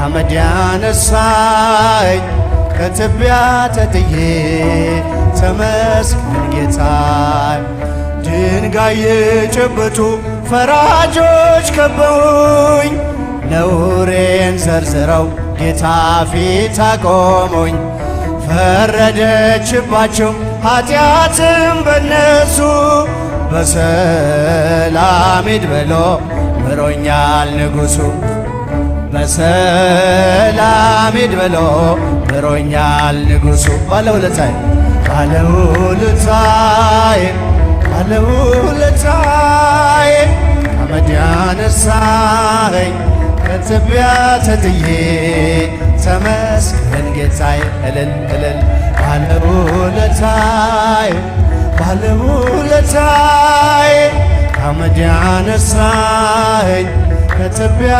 አመድ ያነሳኝ ከትቢያ ተጥዬ ተመስገን ጌታዬ። ድንጋይ የጨበጡ ፈራጆች ከበውኝ ነውሬን ዘርዝረው ጌታ ፊት አቆሙኝ። ፈረደችባቸው ኃጢአትም በነሱ በሰላም ሂድ ብሎ ምሮኛል ንጉሡ። በሰላም ሂድ ብሎ ምሮኛል ንጉሡ። ባለውለታዬ ባለውለታዬ ባለውለታዬ አመድ ያነሳኸኝ ከትቢያ ተጥዬ ተመስገን ጌታዬ። እልል እልል ባለውለታዬ ባለውለታዬ አመድ ያነሳኸኝ ከትቢያ